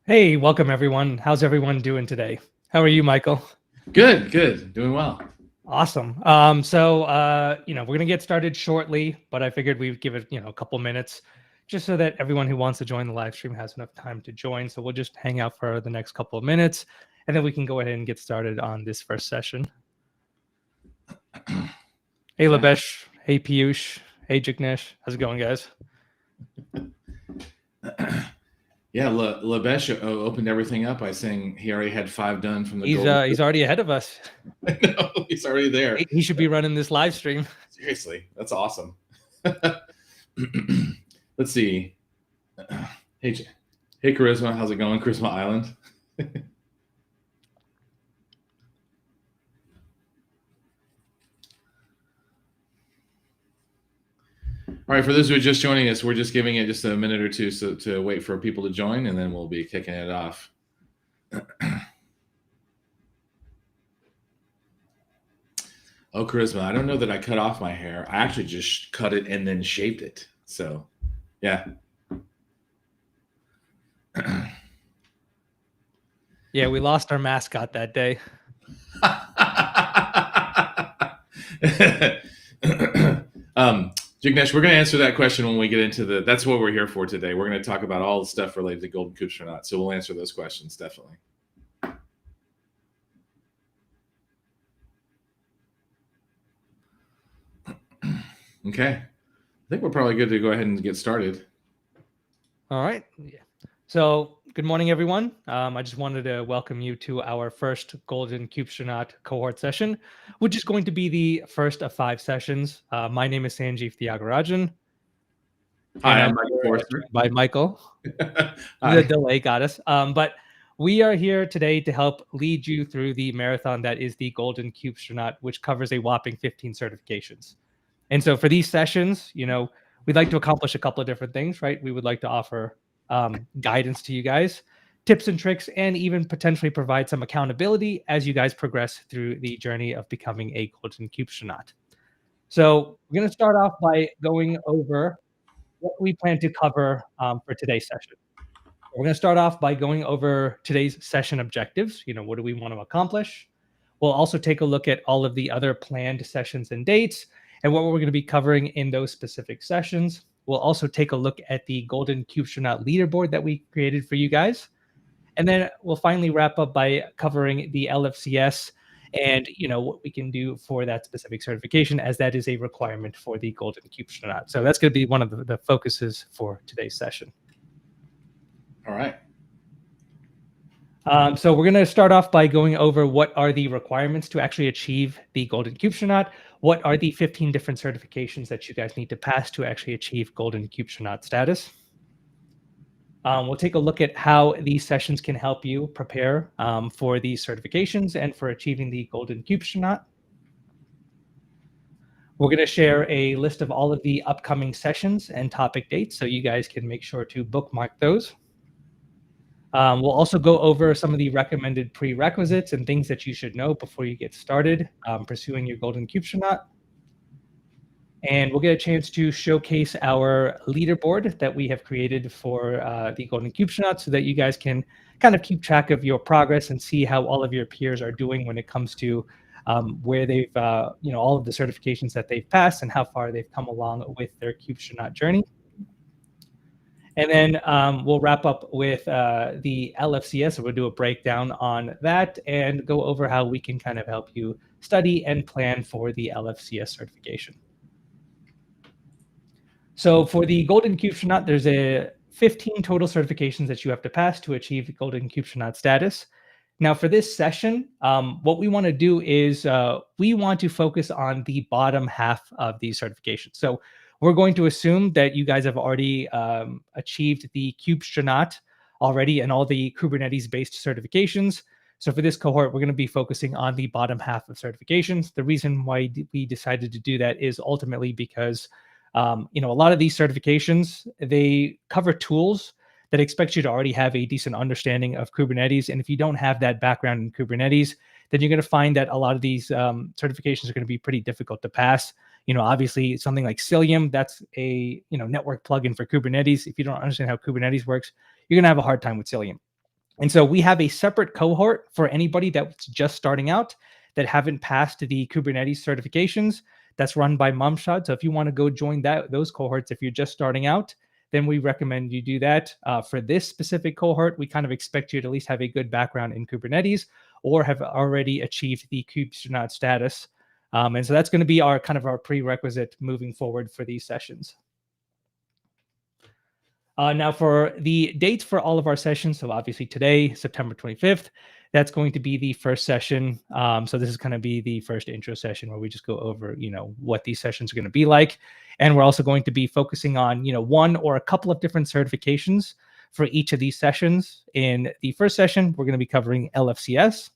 Hey, welcome everyone. How's everyone doing today? How are you, Michael? Good, doing well. Awesome. We're gonna get started shortly, but I figured we'd give it, a couple minutes just so that everyone who wants to join the live stream has enough time to join. So we'll just hang out for the next couple of minutes and then we can go ahead and get started on this first session. Hey, Labesh. Hey, Piyush. Hey, Jignesh. How's it going, guys? Yeah, Labesh opened everything up by saying he already had 5 done from the He's already ahead of us. I know, he's already there. He should be running this live stream. Seriously, that's awesome. Let's see. Hey, Charisma, how's it going, Charisma Island? All right, for those who are just joining us, we're just giving it just a minute or two to wait for people to join, and then we'll be kicking it off. Oh, Charisma, I don't know that I cut off my hair. I actually just cut it and then shaved it. So, yeah. Yeah, we lost our mascot that day. Jignesh, we're going to answer that question when we get into that's what we're here for today. We're going to talk about all the stuff related to Golden Kubestronaut. So we'll answer those questions, definitely. Okay. I think we're probably good to go ahead and get started. All right. Yeah. So good morning, everyone. I just wanted to welcome you to our first Golden Kubestronaut Cohort session, which is going to be the first of 5 sessions. My name is Sanjeev Thiagarajan. Hi, I'm Michael Forrester. By Michael. The delay got us. But we are here today to help lead you through the marathon that is the Golden Kubestronaut, which covers a whopping 15 certifications. And so for these sessions, we'd like to accomplish a couple of different things, right? We would like to offer guidance to you guys, tips and tricks, and even potentially provide some accountability as you guys progress through the journey of becoming a Golden Kubestronaut. So we're going to start off by going over what we plan to cover for today's session. We're going to start off by going over today's session objectives. What do we want to accomplish? We'll also take a look at all of the other planned sessions and dates and what we're going to be covering in those specific sessions. We'll also take a look at the Golden Kubestronaut Leaderboard that we created for you guys. And then we'll finally wrap up by covering the LFCS and what we can do for that specific certification, as that is a requirement for the Golden Kubestronaut. So that's going to be one of the focuses for today's session. All right. So we're going to start off by going over what are the requirements to actually achieve the Golden Kubestronaut. What are the 15 different certifications that you guys need to pass to actually achieve Golden Kubestronaut status? We'll take a look at how these sessions can help you prepare for these certifications and for achieving the Golden Kubestronaut. We're going to share a list of all of the upcoming sessions and topic dates, so you guys can make sure to bookmark those. We'll also go over some of the recommended prerequisites and things that you should know before you get started pursuing your Golden Kubestronaut. And we'll get a chance to showcase our leaderboard that we have created for the Golden Kubestronaut so that you guys can kind of keep track of your progress and see how all of your peers are doing when it comes to where they've, all of the certifications that they've passed and how far they've come along with their Kubestronaut journey. And then we'll wrap up with the LFCS. So we'll do a breakdown on that and go over how we can kind of help you study and plan for the LFCS certification. So for the Golden Kubestronaut, there's 15 total certifications that you have to pass to achieve Golden Kubestronaut status. Now for this session, what we want to do is we want to focus on the bottom half of these certifications. So we're going to assume that you guys have already achieved the Kubestronaut already and all the Kubernetes-based certifications. So for this cohort, we're going to be focusing on the bottom half of certifications. The reason why we decided to do that is ultimately because a lot of these certifications, they cover tools that expect you to already have a decent understanding of Kubernetes. And if you don't have that background in Kubernetes, then you're going to find that a lot of these certifications are going to be pretty difficult to pass. Obviously something like Cilium, that's a network plugin for Kubernetes. If you don't understand how Kubernetes works, you're going to have a hard time with Cilium. And so we have a separate cohort for anybody that's just starting out that haven't passed the Kubernetes certifications. That's run by Mumshad. So if you want to go join those cohorts, if you're just starting out, then we recommend you do that. For this specific cohort, we kind of expect you to at least have a good background in Kubernetes or have already achieved the Kubestronaut status. And so that's going to be our prerequisite moving forward for these sessions. Now for the dates for all of our sessions, so obviously today, September 25th, that's going to be the first session. So this is going to be the first intro session where we just go over, what these sessions are going to be like. And we're also going to be focusing on, one or a couple of different certifications for each of these sessions. In the first session, we're going to be covering LFCS.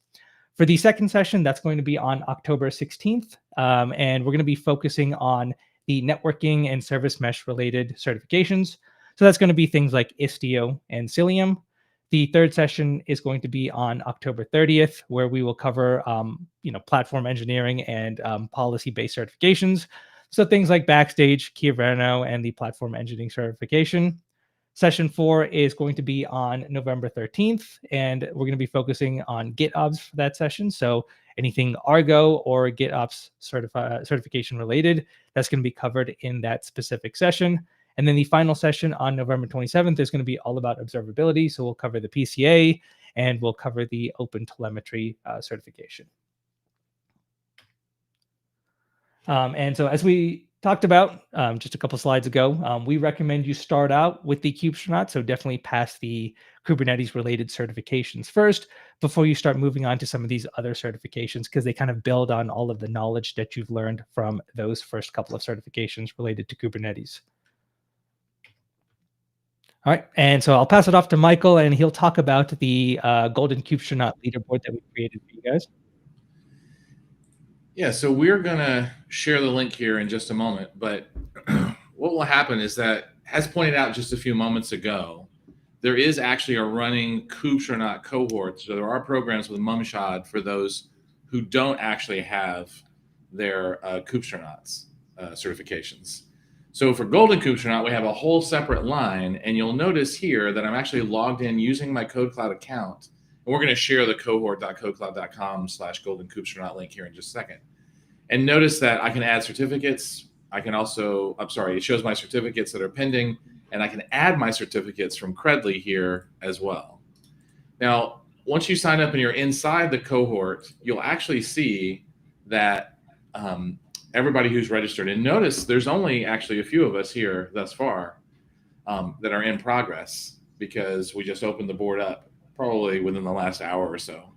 For the second session, that's going to be on October 16th. And we're going to be focusing on the networking and service mesh related certifications. So that's going to be things like Istio and Cilium. The third session is going to be on October 30th, where we will cover, platform engineering and policy-based certifications. So things like Backstage, Kierverno, and the platform engineering certification. Session 4 is going to be on November 13th, and we're going to be focusing on GitOps for that session. So anything Argo or GitOps certification related, that's going to be covered in that specific session. And then the final session on November 27th is going to be all about observability. So we'll cover the PCA and we'll cover the OpenTelemetry certification. And so as we talked about just a couple slides ago, we recommend you start out with the Kubestronaut. So definitely pass the Kubernetes related certifications first before you start moving on to some of these other certifications, because they kind of build on all of the knowledge that you've learned from those first couple of certifications related to Kubernetes. All right, and so I'll pass it off to Michael, and he'll talk about the Golden Kubestronaut leaderboard that we created for you guys. Yeah, so we're going to share the link here in just a moment, but what will happen is that, as pointed out just a few moments ago, there is actually a running Kubestronaut cohort. So there are programs with Mumshad for those who don't actually have their Kubestronauts certifications. So for Golden Kubestronaut, we have a whole separate line, and you'll notice here that I'm actually logged in using my KodeKloud account. And we're going to share the cohort.kodekloud.com/Golden Kubestronaut link here in just a second. And notice that I can add certificates. I can also, it shows my certificates that are pending, and I can add my certificates from Credly here as well. Now, once you sign up and you're inside the cohort, you'll actually see that everybody who's registered, and notice there's only actually a few of us here thus far that are in progress, because we just opened the board up probably within the last hour or so.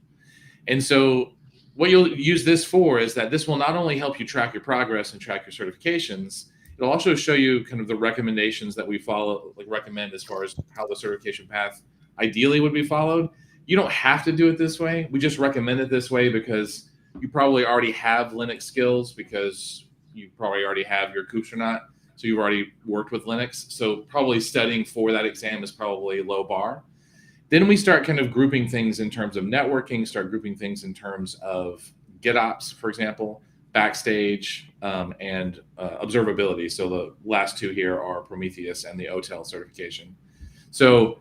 And so what you'll use this for is that this will not only help you track your progress and track your certifications, it'll also show you kind of the recommendations that we follow, recommend as far as how the certification path ideally would be followed. You don't have to do it this way. We just recommend it this way because you probably already have Linux skills, because you probably already have your Kubestronaut, so you've already worked with Linux. So probably studying for that exam is probably a low bar. Then we start kind of grouping things in terms of networking, start grouping things in terms of GitOps, for example, Backstage, and observability. So the last two here are Prometheus and the OTel certification. So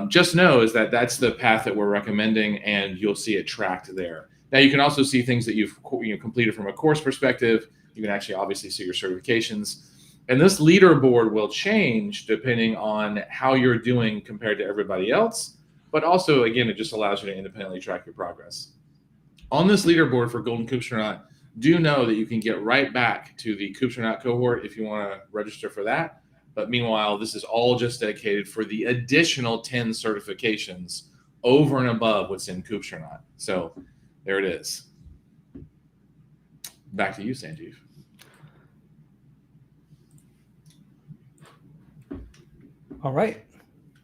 just know is that that's the path that we're recommending, and you'll see it tracked there. Now you can also see things that you've completed from a course perspective. You can actually obviously see your certifications. And this leaderboard will change depending on how you're doing compared to everybody else. But also, again, it just allows you to independently track your progress. On this leaderboard for Golden Kubestronaut, do know that you can get right back to the Kubestronaut cohort if you want to register for that. But meanwhile, this is all just dedicated for the additional 10 certifications over and above what's in Kubestronaut. So there it is. Back to you, Sanjeev. All right.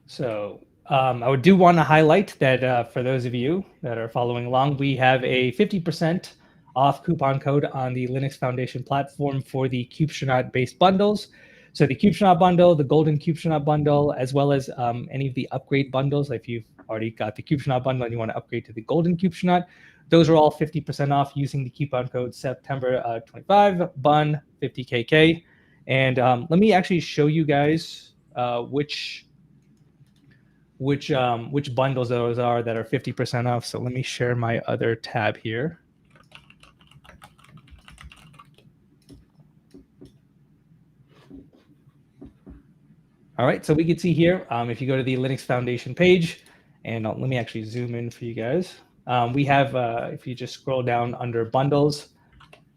So I do want to highlight that for those of you that are following along, we have a 50% off coupon code on the Linux Foundation platform for the Kubestronaut-based bundles. So the Kubestronaut bundle, the Golden Kubestronaut bundle, as well as any of the upgrade bundles. If you've already got the Kubestronaut bundle and you want to upgrade to the Golden Kubestronaut, those are all 50% off using the coupon code September 25, BUN 50KK. And let me actually show you guys which which bundles those are that are 50% off. So let me share my other tab here. All right, so we can see here, if you go to the Linux Foundation page, and let me actually zoom in for you guys. We have, if you just scroll down under bundles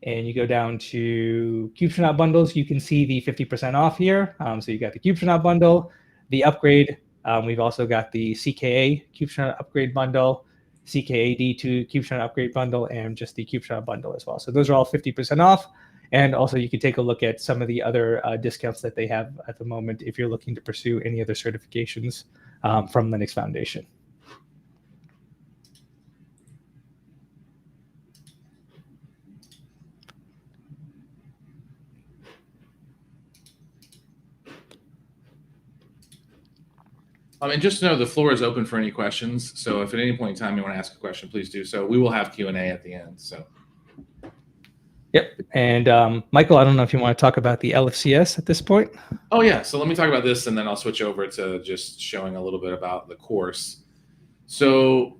and you go down to Kubestronaut bundles, you can see the 50% off here. So you got the Kubestronaut bundle, the upgrade. We've also got the CKA Kubestronaut upgrade bundle, CKAD2 Kubestronaut upgrade bundle, and just the Kubestronaut bundle as well. So those are all 50% off. And also you can take a look at some of the other discounts that they have at the moment if you're looking to pursue any other certifications from Linux Foundation. And just to know, the floor is open for any questions. So if at any point in time you want to ask a question, please do so. We will have Q&A at the end. So. Yep. And Michael, I don't know if you want to talk about the LFCS at this point. Oh, yeah. So let me talk about this, and then I'll switch over to just showing a little bit about the course. So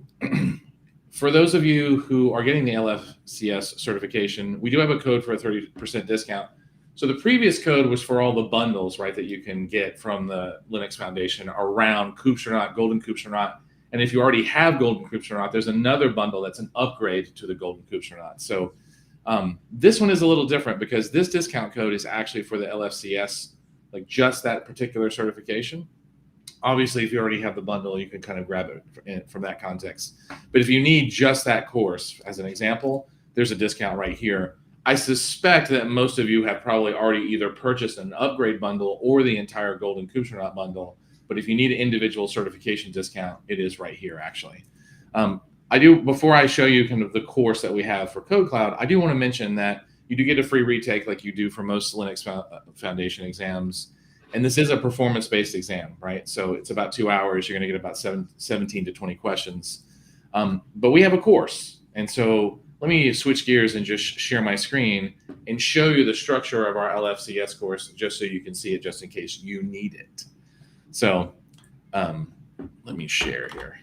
for those of you who are getting the LFCS certification, we do have a code for a 30% discount. So the previous code was for all the bundles, right, that you can get from the Linux Foundation around Kubestronaut, Golden Kubestronaut. And if you already have Golden Kubestronaut, there's another bundle that's an upgrade to the Golden Kubestronaut. So this one is a little different because this discount code is actually for the LFCS, like just that particular certification. Obviously, if you already have the bundle, you can kind of grab it from that context. But if you need just that course, as an example, there's a discount right here. I suspect that most of you have probably already either purchased an upgrade bundle or the entire Golden Kubestronaut bundle. But if you need an individual certification discount, it is right here, actually. Before I show you kind of the course that we have for KodeKloud, I do want to mention that you do get a free retake like you do for most Linux Foundation exams. And this is a performance-based exam, right? So it's about 2 hours. You're going to get about 17 to 20 questions. But we have a course. And so let me switch gears and just share my screen and show you the structure of our LFCS course just so you can see it just in case you need it. So let me share here.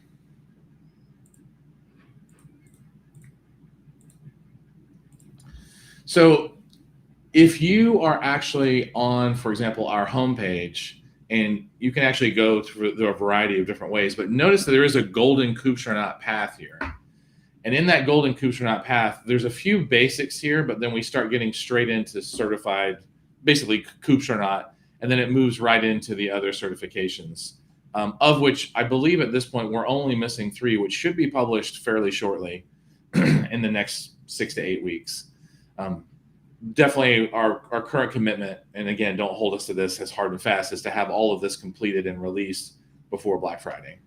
So if you are actually on, for example, our homepage, and you can actually go through a variety of different ways, but notice that there is a Golden Kubestronaut path here. And in that Golden Kubestronaut path, there's a few basics here, but then we start getting straight into certified, basically Kubestronaut, and then it moves right into the other certifications, of which I believe at this point we're only missing 3, which should be published fairly shortly in the next 6 to 8 weeks. Definitely our current commitment, and again, don't hold us to this as hard and fast, is to have all of this completed and released before Black Friday.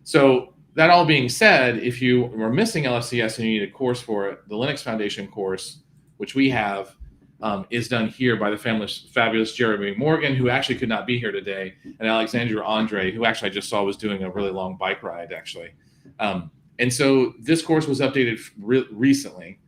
So that all being said, if you were missing LFCS and you need a course for it, the Linux Foundation course, which we have, is done here by the fabulous Jeremy Morgan, who actually could not be here today, and Alexandra Andre, who actually I just saw was doing a really long bike ride, actually. And so this course was updated recently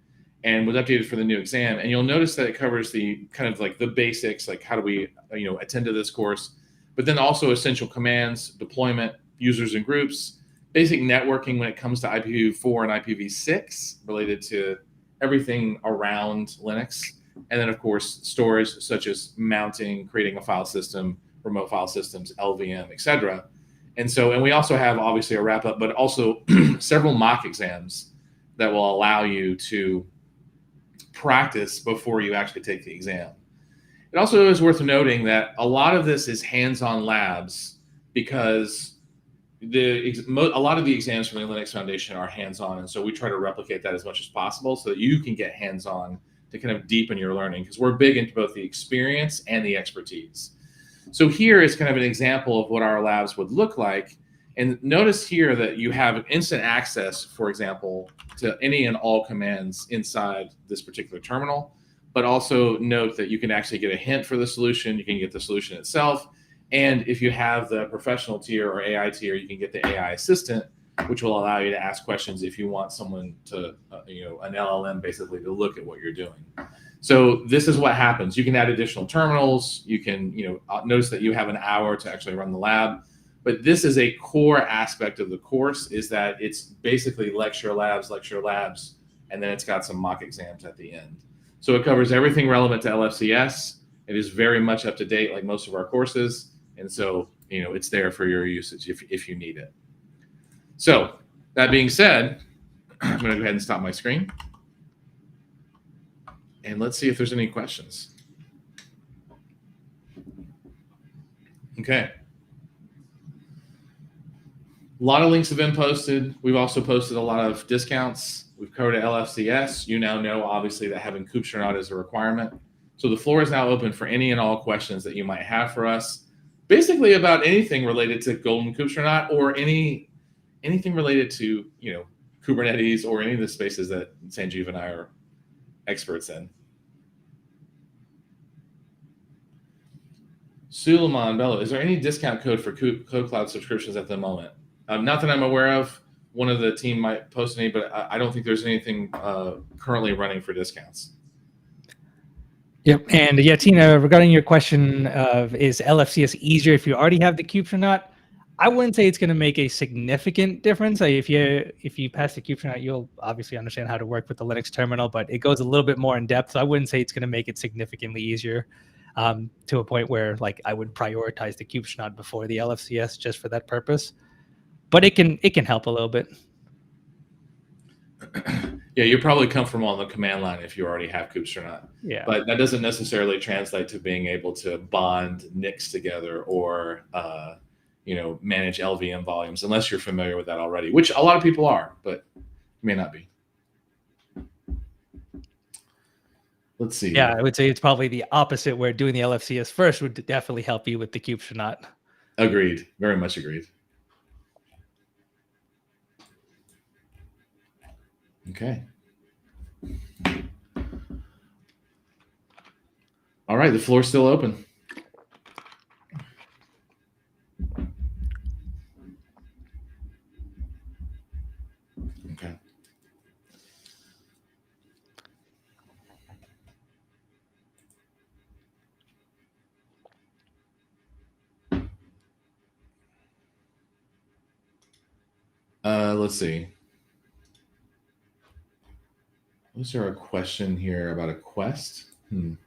and was updated for the new exam. And you'll notice that it covers the kind of like the basics, like how do we attend to this course, but then also essential commands, deployment, users and groups, basic networking when it comes to IPv4 and IPv6 related to everything around Linux. And then, of course, storage such as mounting, creating a file system, remote file systems, LVM, etc. And we also have obviously a wrap up, but also several mock exams that will allow you to practice before you actually take the exam. It also is worth noting that a lot of this is hands-on labs because a lot of the exams from the Linux Foundation are hands-on, and so we try to replicate that as much as possible so that you can get hands-on to kind of deepen your learning, because we're big into both the experience and the expertise. So here is kind of an example of what our labs would look like. And notice here that you have instant access, for example, to any and all commands inside this particular terminal, but also note that you can actually get a hint for the solution. You can get the solution itself. And if you have the professional tier or AI tier, you can get the AI assistant, which will allow you to ask questions if you want someone to, an LLM basically to look at what you're doing. So this is what happens. You can add additional terminals. You can, notice that you have an hour to actually run the lab. But this is a core aspect of the course, is that it's basically lecture labs, and then it's got some mock exams at the end. So it covers everything relevant to LFCS. It is very much up to date, like most of our courses. And so, it's there for your usage if you need it. So that being said, I'm going to go ahead and stop my screen. And let's see if there's any questions. Okay. A lot of links have been posted. We've also posted a lot of discounts. We've covered LFCS. You now know, obviously, that having Kubestronaut is a requirement. So the floor is now open for any and all questions that you might have for us, basically about anything related to Golden Kubestronaut or anything related to, Kubernetes or any of the spaces that Sanjeev and I are experts in. Suleiman Bello, is there any discount code for KodeKloud subscriptions at the moment? Not that I'm aware of. One of the team might post any, but I don't think there's anything currently running for discounts. Yep. And yeah, Tina, regarding your question of is LFCS easier if you already have the Kubestronaut, I wouldn't say it's going to make a significant difference. If you pass the Kubestronaut, you'll obviously understand how to work with the Linux terminal, but it goes a little bit more in depth. So I wouldn't say it's going to make it significantly easier to a point where I would prioritize the Kubestronaut before the LFCS just for that purpose. But it can help a little bit. Yeah, you probably come from on the command line if you already have Kubestronaut. Yeah. But that doesn't necessarily translate to being able to bond NICs together or manage LVM volumes, unless you're familiar with that already, which a lot of people are, but may not be. Let's see. Yeah, I would say it's probably the opposite, where doing the LFCS first would definitely help you with the Kubestronaut. Agreed. Very much agreed. Okay. All right, the floor's still open. Okay. Let's see. Was there a question here about a quest? LFCA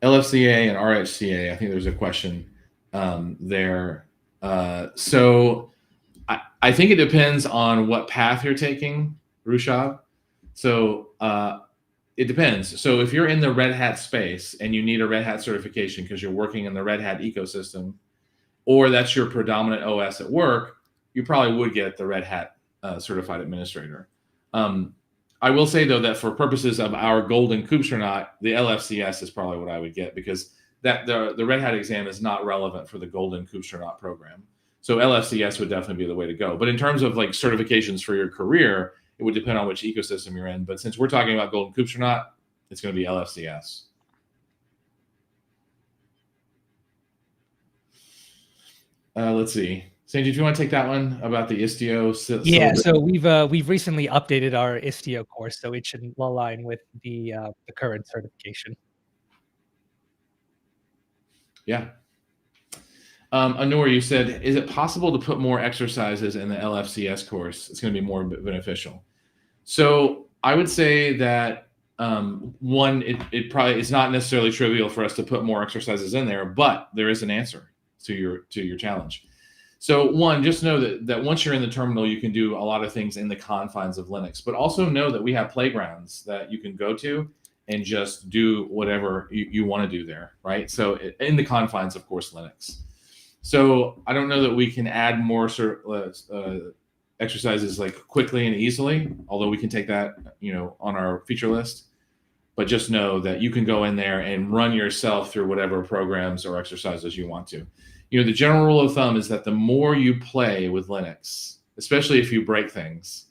and RHCA, I think there's a question there. So I think it depends on what path you're taking, Rushab. So it depends. So if you're in the Red Hat space and you need a Red Hat certification because you're working in the Red Hat ecosystem, or that's your predominant OS at work, you probably would get the Red Hat certified administrator. I will say, though, that for purposes of our Golden Kubestronaut, the LFCS is probably what I would get, because that the Red Hat exam is not relevant for the Golden Kubestronaut program. So LFCS would definitely be the way to go. But in terms of certifications for your career, it would depend on which ecosystem you're in. But since we're talking about Golden Kubestronaut, it's going to be LFCS. Let's see. Sanjeev, do you want to take that one about the Istio? Yeah, so we've recently updated our Istio course, so it should align with the current certification. Yeah. Anur, you said, is it possible to put more exercises in the LFCS course? It's going to be more beneficial. So I would say that one, it probably is not necessarily trivial for us to put more exercises in there, but there is an answer to your challenge. So one, just know that once you're in the terminal, you can do a lot of things in the confines of Linux, but also know that we have playgrounds that you can go to and just do whatever you want to do there, right? So in the confines, of course, Linux. So I don't know that we can add more exercises quickly and easily, although we can take that, on our feature list. But just know that you can go in there and run yourself through whatever programs or exercises you want to. The general rule of thumb is that the more you play with Linux, especially if you break things,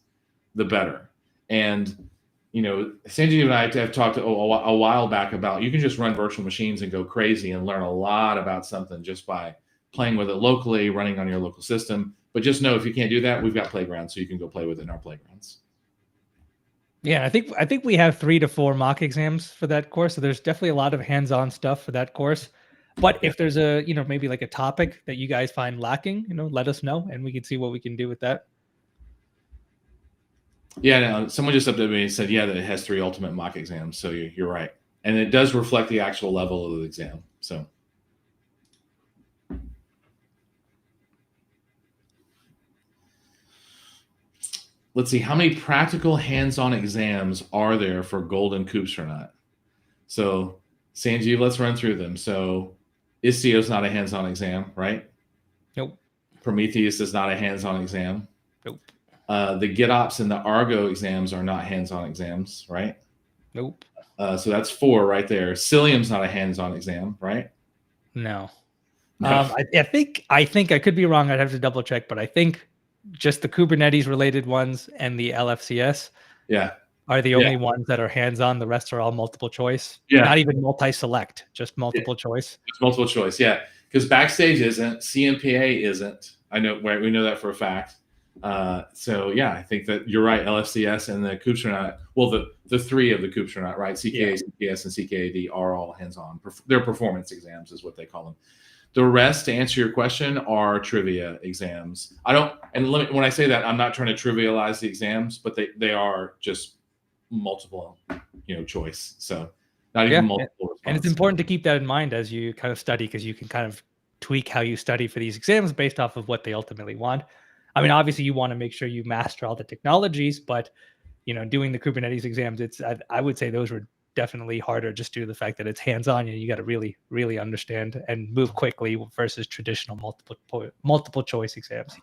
the better. And, Sanjeev and I have talked a while back about you can just run virtual machines and go crazy and learn a lot about something just by playing with it locally, running on your local system. But just know if you can't do that, we've got playgrounds, so you can go play with it in our playgrounds. Yeah, I think we have 3 to 4 mock exams for that course. So there's definitely a lot of hands-on stuff for that course. But if there's a, maybe like a topic that you guys find lacking, let us know and we can see what we can do with that. Yeah, no, someone just updated me and said, that it has 3 ultimate mock exams. So you're right. And it does reflect the actual level of the exam. So. Let's see, how many practical hands-on exams are there for Golden Kubestronaut? So, Sanjeev, let's run through them. So, Istio is not a hands-on exam, right? Nope. Prometheus is not a hands-on exam. Nope. The GitOps and the Argo exams are not hands-on exams, right? Nope. So that's 4 right there. Cilium's not a hands-on exam, right? No. I think I could be wrong. I'd have to double check, but I think just the Kubernetes related ones and the LFCS are the only ones that are hands-on. The rest are all multiple choice. Not even multi-select, just multiple choice. It's multiple choice, because Backstage isn't, CMPA isn't. I know, we know that for a fact. So I think that you're right. LFCS and the Kubestronaut, well, the 3 of the Kubestronaut, right? CKA, CKS, and CKAD are all hands-on. They're performance exams is what they call them. The rest, to answer your question, are trivia exams. When I say that, I'm not trying to trivialize the exams, but they are just multiple, choice. So not even multiple response. And it's important to keep that in mind as you kind of study, because you can kind of tweak how you study for these exams based off of what they ultimately want. I mean, obviously you want to make sure you master all the technologies, but doing the Kubernetes exams, I would say those were definitely harder just due to the fact that it's hands-on. You got to really, really understand and move quickly versus traditional multiple choice exams.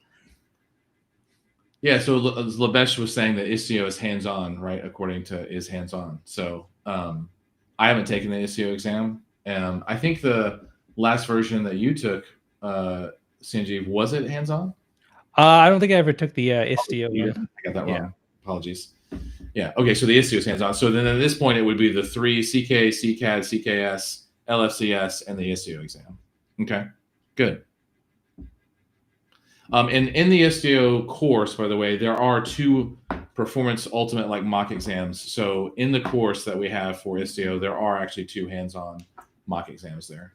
Yeah, so Labesh was saying that Istio is hands-on, right? According to is hands-on. So I haven't taken the Istio exam. I think the last version that you took, Sanjeev, was it hands-on? I don't think I ever took the Istio. I got that wrong. Apologies. Yeah. Okay. So the Istio is hands-on. So then at this point, it would be the 3 CK, CCAD, CKS, LFCS, and the Istio exam. Okay. Good. And in the Istio course, by the way, there are 2 performance ultimate mock exams. So in the course that we have for Istio, there are actually 2 hands-on mock exams there.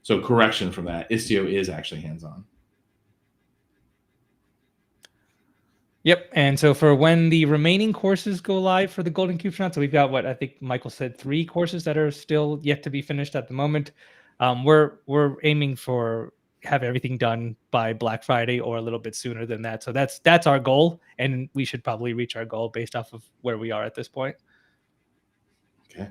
So correction from that, Istio is actually hands-on. Yep. And so for when the remaining courses go live for the Golden Kubestronaut, so we've got what I think Michael said, 3 courses that are still yet to be finished at the moment. We're aiming for have everything done by Black Friday or a little bit sooner than that. So that's our goal, and we should probably reach our goal based off of where we are at this point. Okay.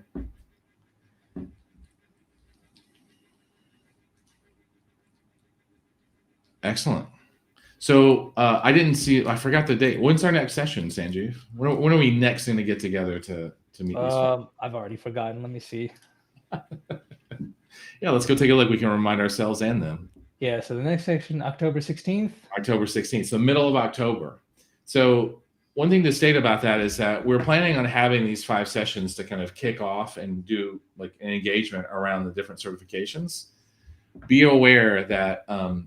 Excellent. So I forgot the date. When's our next session, Sanjeev? When are we next going to get together to meet these people? I've already forgotten. Let me see. Let's go take a look. We can remind ourselves and them. Yeah, so the next session, October 16th. October 16th, so middle of October. So one thing to state about that is that we're planning on having these 5 sessions to kind of kick off and do an engagement around the different certifications. Be aware that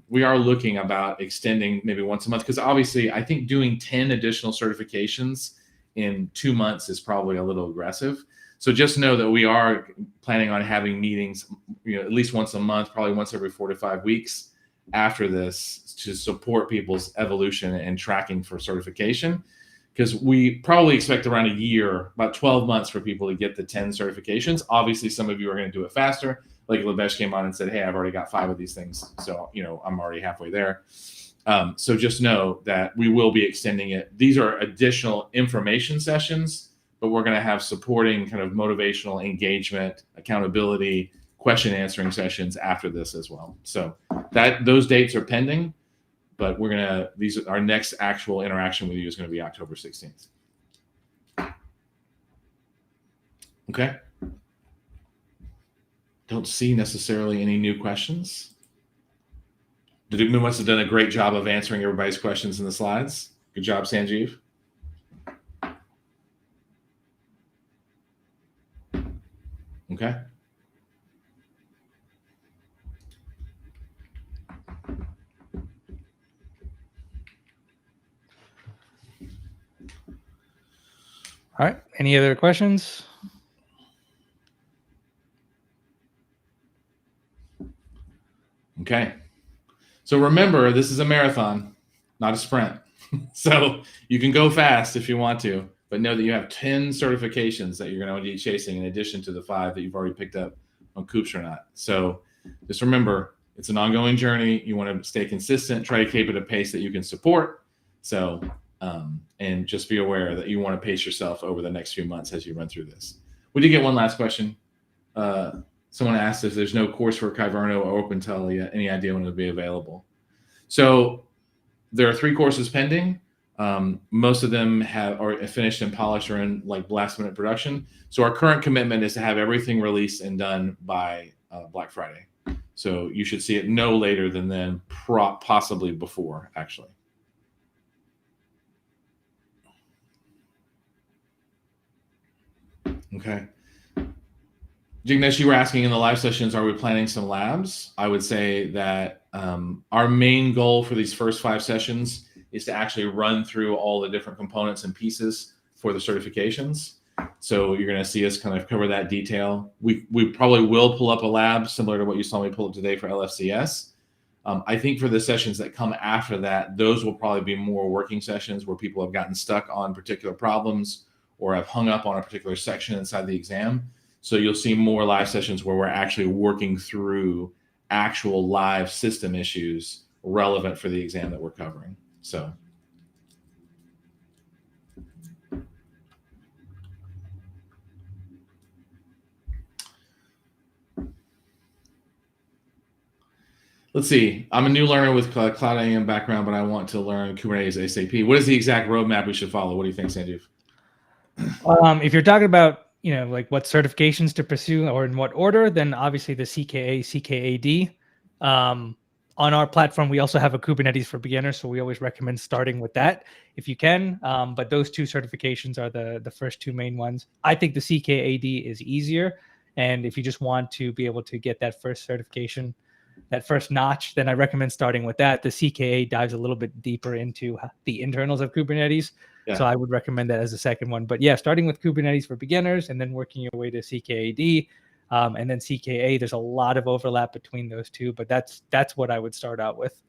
we are looking about extending maybe once a month, because obviously I think doing 10 additional certifications in 2 months is probably a little aggressive. So just know that we are planning on having meetings, at least once a month, probably once every 4 to 5 weeks after this, to support people's evolution and tracking for certification. Because we probably expect around a year, about 12 months for people to get the 10 certifications. Obviously, some of you are going to do it faster. Like Labesh came on and said, hey, I've already got 5 of these things. So, I'm already halfway there. So just know that we will be extending it. These are additional information sessions, but we're going to have supporting kind of motivational engagement, accountability, question answering sessions after this as well. So those dates are pending, but our next actual interaction with you is going to be October 16th. Okay. Don't see necessarily any new questions. We must have done a great job of answering everybody's questions in the slides. Good job, Sanjeev. Okay. All right. Any other questions? Okay. So remember, this is a marathon, not a sprint. So you can go fast if you want to, but know that you have 10 certifications that you're going to be chasing in addition to the 5 that you've already picked up on Kubestronaut. So just remember, it's an ongoing journey. You want to stay consistent, try to keep it at a pace that you can support. So, and just be aware that you want to pace yourself over the next few months as you run through this. We did get one last question. Someone asked if there's no course for Kyverno or OpenTel yet. Any idea when it'll be available? So there are 3 courses pending. Most of them are finished and polished or in like last minute production. So our current commitment is to have everything released and done by Black Friday. So you should see it no later than then, possibly before, actually. Okay. Jignesh, you were asking in the live sessions, are we planning some labs? I would say that our main goal for these first 5 sessions is to actually run through all the different components and pieces for the certifications. So you're going to see us kind of cover that detail. We probably will pull up a lab similar to what you saw me pull up today for LFCS. I think for the sessions that come after that, those will probably be more working sessions where people have gotten stuck on particular problems or have hung up on a particular section inside the exam. So you'll see more live sessions where we're actually working through actual live system issues relevant for the exam that we're covering. So. Let's see. I'm a new learner with Cloud IAM background, but I want to learn Kubernetes ASAP. What is the exact roadmap we should follow? What do you think, Sanjeev? If you're talking about, like what certifications to pursue or in what order, then obviously the CKA, CKAD. On our platform, we also have a Kubernetes for beginners, so we always recommend starting with that if you can. But those 2 certifications are the first 2 main ones. I think the CKAD is easier, and if you just want to be able to get that first certification, that first notch, then I recommend starting with that. The CKA dives a little bit deeper into the internals of Kubernetes. Yeah. So I would recommend that as the second one. But yeah, starting with Kubernetes for beginners and then working your way to CKAD and then CKA. There's a lot of overlap between those 2, but that's what I would start out with.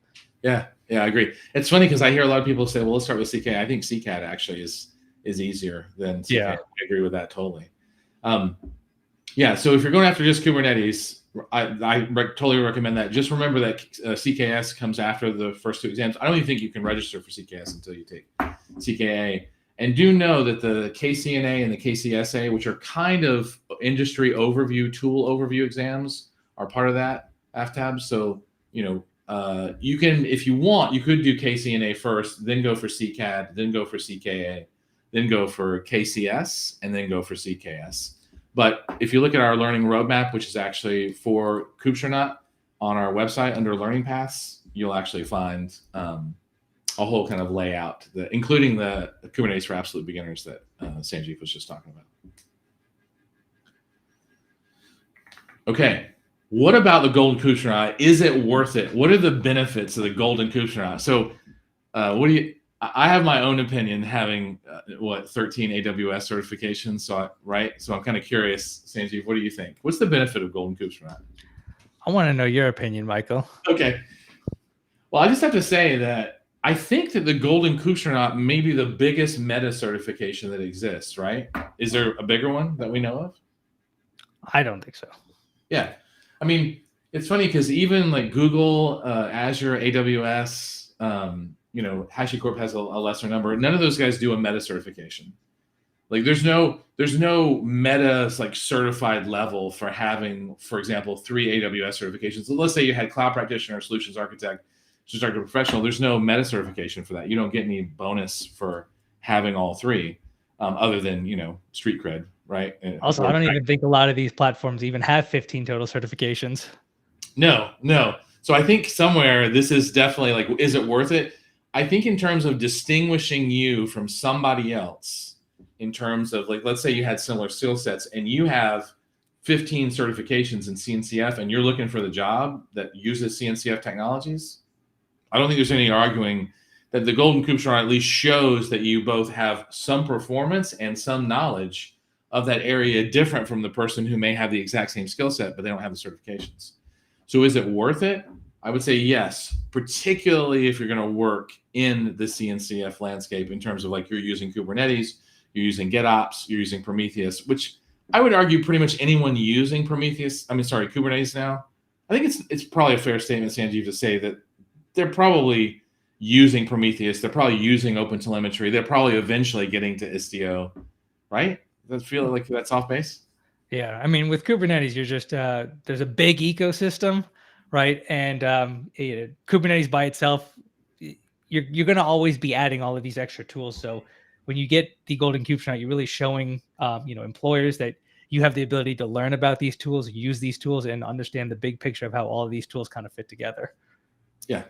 Yeah, I agree. It's funny because I hear a lot of people say, well, let's start with CKA. I think CCAD actually is easier than CKA. Yeah. I agree with that totally. Yeah, so if you're going after just Kubernetes, I totally recommend that. Just remember that CKS comes after the first 2 exams. I don't even think you can register for CKS until you take CKA. And do know that the KCNA and the KCSA, which are kind of industry overview, tool overview exams, are part of that AFTAB. So, you can, if you want, you could do KCNA first, then go for CCAD, then go for CKA, then go for KCS, and then go for CKS. But if you look at our learning roadmap, which is actually for Kubestronaut on our website under learning paths, you'll actually find a whole kind of layout, including the Kubernetes for absolute beginners that Sanjeev was just talking about. Okay, what about the Golden Kubestronaut? Is it worth it? What are the benefits of the Golden Kubestronaut? So I have my own opinion, having 13 AWS certifications. So I'm kind of curious, Sanjeev, what do you think? What's the benefit of Golden Kubestronaut? I want to know your opinion, Michael. Okay. Well, I just have to say that I think that the Golden Kubestronaut may be the biggest meta certification that exists, right? Is there a bigger one that we know of? I don't think so. Yeah. I mean, it's funny because even like Google, Azure, AWS, HashiCorp has a lesser number. None of those guys do a meta certification. Like there's no meta like certified level for having, for example, 3 AWS certifications. So let's say you had cloud practitioner, solutions architect, solutions architect professional. There's no meta certification for that. You don't get any bonus for having all 3, other than street cred, right? Also, I don't even think a lot of these platforms even have 15 total certifications. No. So I think somewhere this is definitely like, is it worth it? I think in terms of distinguishing you from somebody else, in terms of like, let's say you had similar skill sets and you have 15 certifications in CNCF and you're looking for the job that uses CNCF technologies, I don't think there's any arguing that the Golden Kubestronaut at least shows that you both have some performance and some knowledge of that area different from the person who may have the exact same skill set, but they don't have the certifications. So is it worth it? I would say yes, particularly if you're going to work in the CNCF landscape in terms of like you're using Kubernetes, you're using GitOps, you're using Prometheus, which I would argue pretty much anyone using Kubernetes now. I think it's probably a fair statement, Sanjeev, to say that they're probably using Prometheus. They're probably using OpenTelemetry. They're probably eventually getting to Istio, right? Does it feel like that's off base? Yeah, I mean, with Kubernetes, you're just there's a big ecosystem, right? And Kubernetes by itself, you're going to always be adding all of these extra tools. So when you get the Golden Kubestronaut, you're really showing employers that you have the ability to learn about these tools, use these tools, and understand the big picture of how all of these tools kind of fit together. Yeah.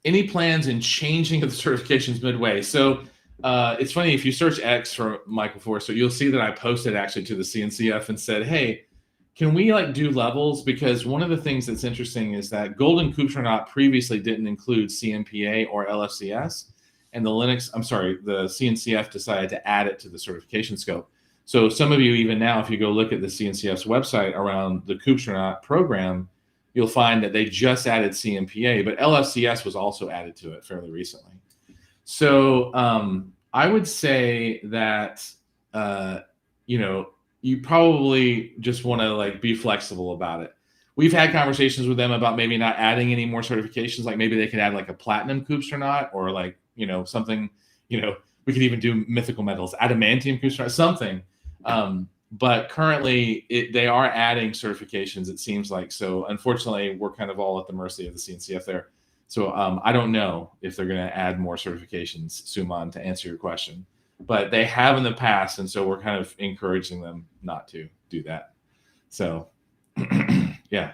Any plans in changing of the certifications midway? So it's funny, if you search X for Michael Forster, you'll see that I posted actually to the CNCF and said, hey, can we like do levels? Because one of the things that's interesting is that Golden Kubestronaut previously didn't include CMPA or LFCS, and the CNCF decided to add it to the certification scope. So some of you, even now, if you go look at the CNCF's website around the Kubestronaut program, you'll find that they just added CMPA, but LFCS was also added to it fairly recently. So I would say that, you probably just want to like be flexible about it. We've had conversations with them about maybe not adding any more certifications. Like maybe they could add like a platinum Kubestronaut or like, something, we could even do mythical metals, adamantium Kubestronaut, something. But currently they are adding certifications, it seems like. So unfortunately, we're kind of all at the mercy of the CNCF there. So I don't know if they're going to add more certifications, Suman, to answer your question. But they have in the past, and so we're kind of encouraging them not to do that. So, yeah.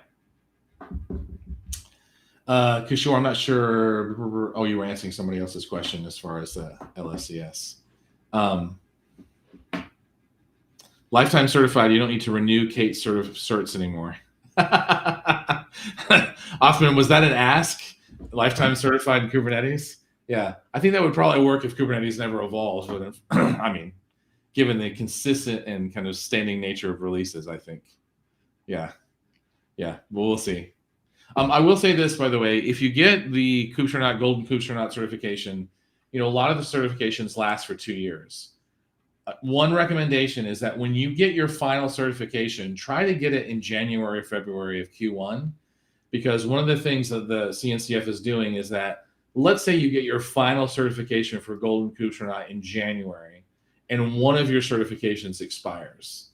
Kishore, I'm not sure. Oh, you were answering somebody else's question as far as LFCS. Lifetime certified, you don't need to renew Kate certs anymore. Othman, was that an ask? Lifetime certified in Kubernetes? Yeah, I think that would probably work if Kubernetes never evolves. But I mean, given the consistent and kind of standing nature of releases, I think. Yeah. Well, we'll see. I will say this, by the way, if you get the Golden Kubestronaut certification, a lot of the certifications last for 2 years. One recommendation is that when you get your final certification, try to get it in January or February of Q1, because one of the things that the CNCF is doing is that, let's say you get your final certification for Golden Kubestronaut in January, and one of your certifications expires.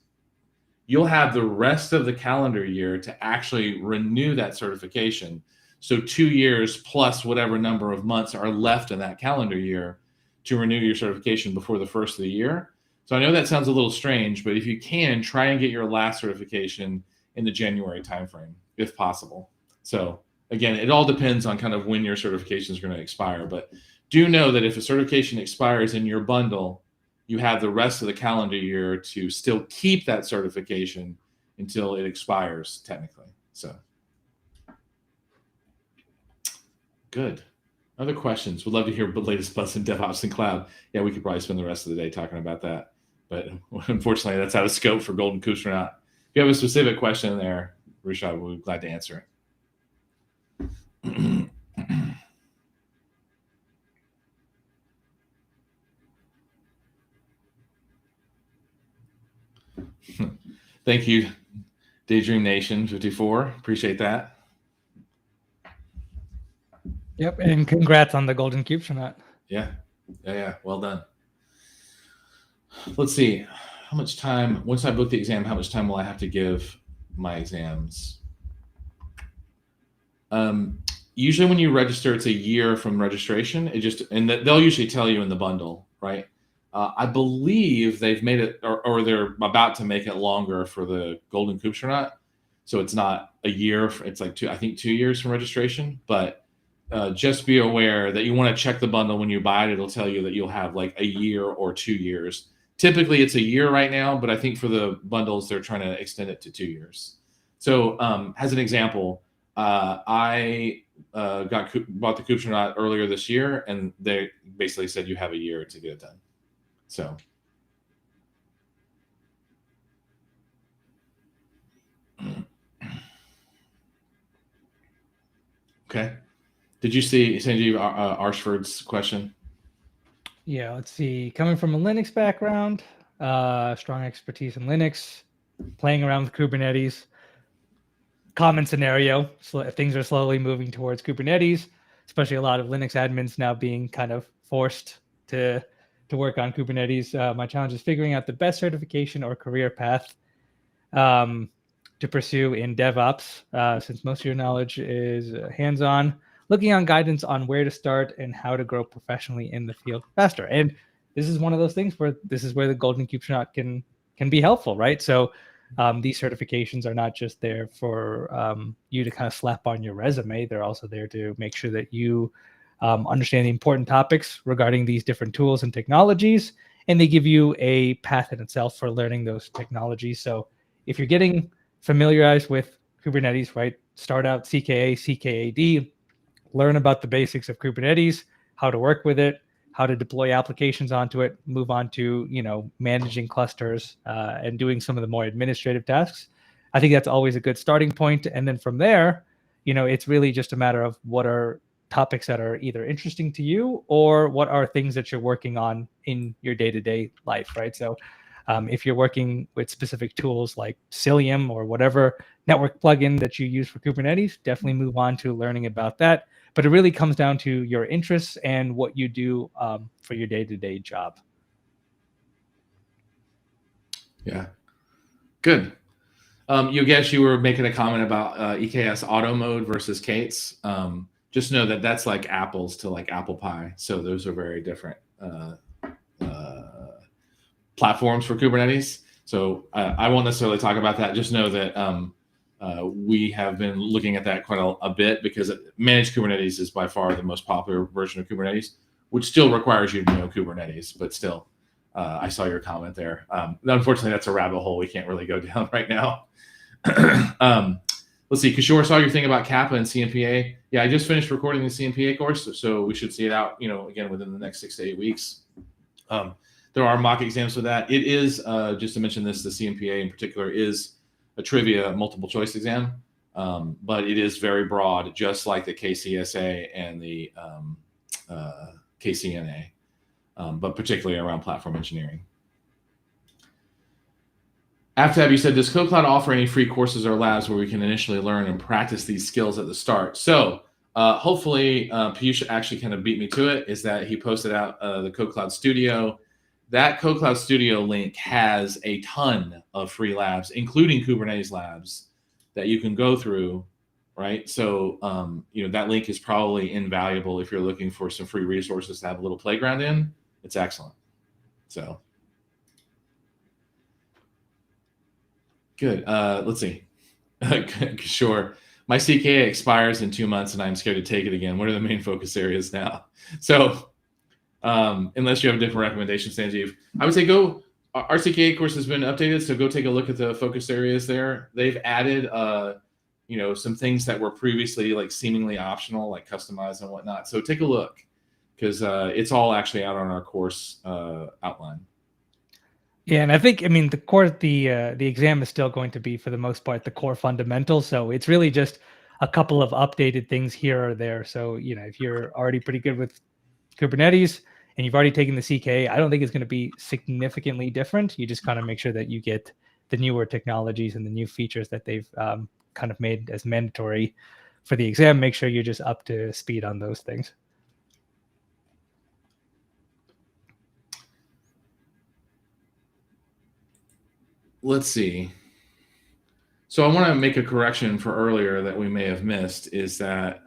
You'll have the rest of the calendar year to actually renew that certification. So 2 years plus whatever number of months are left in that calendar year to renew your certification before the first of the year. So I know that sounds a little strange, but if you can, try and get your last certification in the January timeframe, if possible. So again, it all depends on kind of when your certification is going to expire. But do know that if a certification expires in your bundle, you have the rest of the calendar year to still keep that certification until it expires, technically. So good. Other questions? Would love to hear the latest buzz in DevOps and cloud. Yeah, we could probably spend the rest of the day talking about that. But unfortunately, that's out of scope for Golden Kubestronaut. If you have a specific question in there, Rishad, we'll be glad to answer it. Thank you, Daydream Nation 54. Appreciate that. Yep, and congrats on the Golden Kubestronaut. Yeah. Well done. Let's see. How much time, once I book the exam, how much time will I have to give my exams? Usually when you register, it's a year from registration. And they'll usually tell you in the bundle, right? I believe they've made it, or they're about to make it longer for the Golden Kubestronaut. So it's not a year. It's like 2 years from registration. But just be aware that you want to check the bundle when you buy it. It'll tell you that you'll have like a year or 2 years. Typically, it's a year right now, but I think for the bundles, they're trying to extend it to 2 years. So as an example, I bought the Kubestronaut earlier this year, and they basically said you have a year to get it done. So Okay. Did you see Sanjeev Arshford's question? Yeah, let's see. Coming from a Linux background, strong expertise in Linux, playing around with Kubernetes. Common scenario, so if things are slowly moving towards Kubernetes, especially a lot of Linux admins now being kind of forced to work on Kubernetes. My challenge is figuring out the best certification or career path to pursue in DevOps, since most of your knowledge is hands-on, looking on guidance on where to start and how to grow professionally in the field faster. And this is one of those things where this is where the Golden Kubestronaut can be helpful, right? So these certifications are not just there for you to kind of slap on your resume. They're also there to make sure that you understand the important topics regarding these different tools and technologies, and they give you a path in itself for learning those technologies. So if you're getting familiarized with Kubernetes, right, start out CKA, CKAD, learn about the basics of Kubernetes, how to work with it, how to deploy applications onto it, move on to, managing clusters and doing some of the more administrative tasks. I think that's always a good starting point. And then from there, it's really just a matter of what are topics that are either interesting to you or what are things that you're working on in your day-to-day life, right? So if you're working with specific tools like Cilium or whatever network plugin that you use for Kubernetes, definitely move on to learning about that. But it really comes down to your interests and what you do for your day-to-day job. Yeah, good. You were making a comment about EKS auto mode versus Kate's. Just know that that's like apples to like apple pie. So those are very different platforms for Kubernetes. So I won't necessarily talk about that. Just know that we have been looking at that quite a bit because managed Kubernetes is by far the most popular version of Kubernetes, which still requires you to know Kubernetes, but still, I saw your comment there. Unfortunately, that's a rabbit hole we can't really go down right now. Let's see, Kishore, saw your thing about Kappa and CMPA. Yeah, I just finished recording the CMPA course, so we should see it out, again, within the next 6 to 8 weeks. There are mock exams for that. It is, just to mention this, the CMPA in particular is a trivia multiple choice exam, but it is very broad, just like the KCSA and the KCNA, but particularly around platform engineering. Aftab, you said, does KodeKloud offer any free courses or labs where we can initially learn and practice these skills at the start? So hopefully Piyush actually kind of beat me to it, is that he posted out the KodeKloud Studio. That KodeKloud Studio link has a ton of free labs, including Kubernetes labs, that you can go through, right? So, that link is probably invaluable if you're looking for some free resources to have a little playground in. It's excellent. So, good. Let's see. Sure. My CKA expires in 2 months, and I'm scared to take it again. What are the main focus areas now? So, unless you have a different recommendation, Sanjeev, I would say our CKA course has been updated, so go take a look at the focus areas there. They've added, some things that were previously like seemingly optional, like customized and whatnot. So take a look, because it's all actually out on our course outline. Yeah, and I think, the exam is still going to be, for the most part, the core fundamentals. So it's really just a couple of updated things here or there. So, if you're already pretty good with Kubernetes and you've already taken the CKA, I don't think it's going to be significantly different. You just kind of make sure that you get the newer technologies and the new features that they've kind of made as mandatory for the exam. Make sure you're just up to speed on those things. Let's see. So I want to make a correction for earlier that we may have missed, is that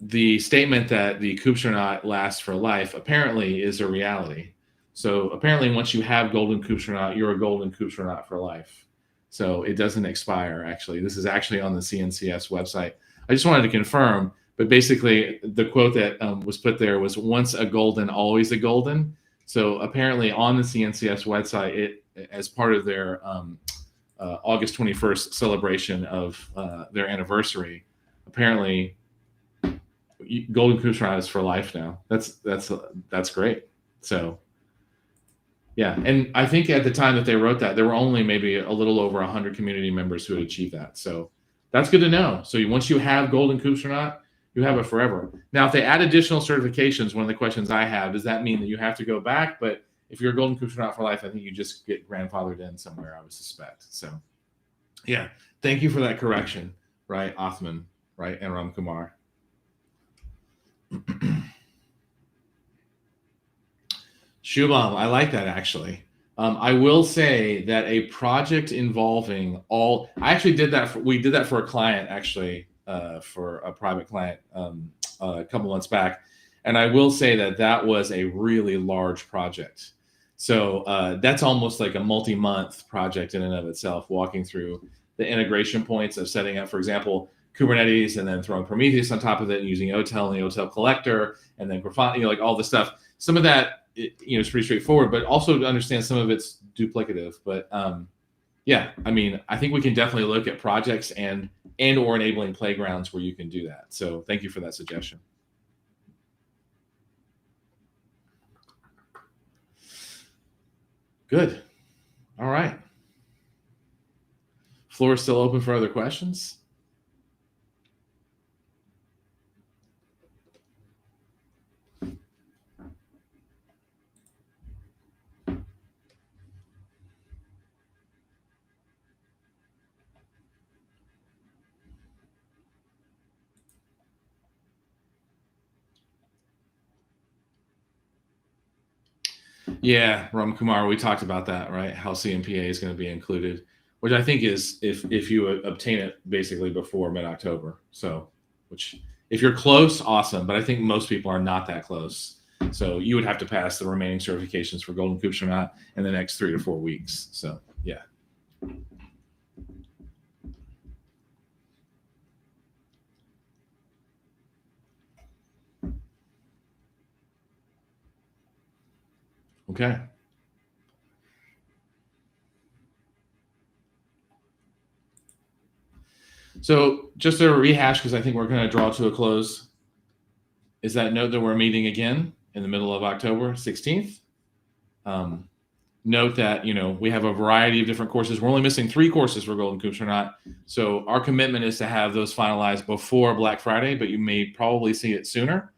the statement that the Kubestronaut lasts for life apparently is a reality. So apparently once you have Golden Kubestronaut, you're a Golden Kubestronaut for life. So it doesn't expire, actually. This is actually on the CNCS website. I just wanted to confirm, but basically the quote that was put there was, once a Golden, always a Golden. So apparently on the CNCS website, as part of their August 21st celebration of their anniversary, apparently Golden Kubestronaut is for life now. That's great. So yeah, and I think at the time that they wrote that, there were only maybe a little over 100 community members who had achieved that. So that's good to know. So once you have Golden Kubestronaut, you have it forever. Now, if they add additional certifications, one of the questions I have, does that mean that you have to go back? But if you're a Golden Kubestronaut for life, I think you just get grandfathered in somewhere, I would suspect. So, yeah, thank you for that correction, right, Othman, right, and Ram Kumar. Shubham, I like that actually. I will say that a project involving all, I actually did that. We did that for a client actually, for a private client a couple months back. And I will say that that was a really large project. So that's almost like a multi-month project in and of itself, walking through the integration points of setting up, for example, Kubernetes and then throwing Prometheus on top of it and using OTel and the OTel collector and then Grafana, like all this stuff. Some of that, it's pretty straightforward, but also to understand some of it's duplicative. But yeah, I mean, I think we can definitely look at projects and or enabling playgrounds where you can do that. So thank you for that suggestion. Good. All right. Floor is still open for other questions. Yeah, Ram Kumar, we talked about that, right? How CMPA is going to be included, which I think is if you obtain it basically before mid-October. So, which if you're close, awesome. But I think most people are not that close. So you would have to pass the remaining certifications for Golden Kubestronaut in the next 3 to 4 weeks. So yeah. Okay. So just to rehash, because I think we're going to draw to a close, is that note that we're meeting again in the middle of October 16th. Note that, we have a variety of different courses. We're only missing 3 courses for Golden Kubestronaut. So our commitment is to have those finalized before Black Friday, but you may probably see it sooner.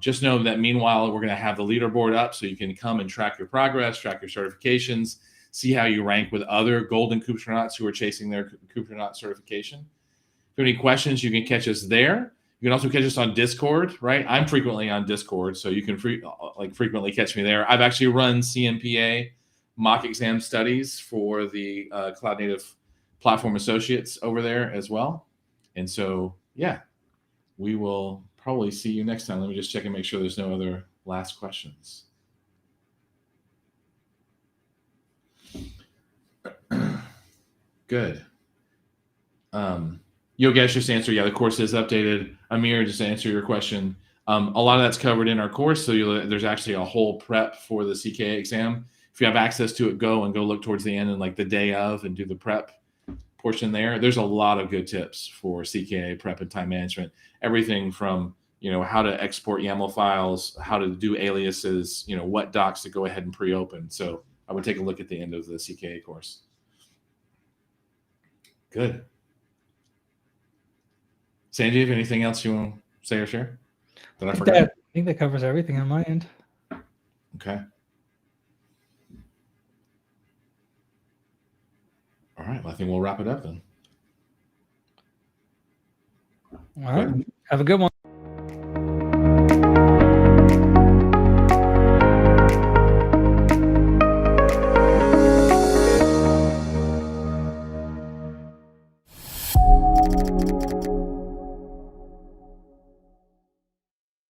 Just know that meanwhile, we're going to have the leaderboard up so you can come and track your progress, track your certifications, see how you rank with other Golden Kubestronauts who are chasing their Kubestronaut certification. If you have any questions, you can catch us there. You can also catch us on Discord, right? I'm frequently on Discord, so you can frequently catch me there. I've actually run CMPA mock exam studies for the Cloud Native Platform Associates over there as well. And so, yeah, we will probably see you next time. Let me just check and make sure there's no other last questions. Good. Yogesh just answered, yeah, the course is updated. Amir, just to answer your question, a lot of that's covered in our course. So there's actually a whole prep for the CKA exam. If you have access to it, go look towards the end and like the day of and do the prep portion there. There's a lot of good tips for CKA prep and time management. Everything from, how to export YAML files, how to do aliases, what docs to go ahead and pre-open. So I would take a look at the end of the CKA course. Good. Sanjeev, anything else you want to say or share? Did I forget? I think that covers everything on my end. Okay. All right. Well, I think we'll wrap it up then. All right. Have a good one.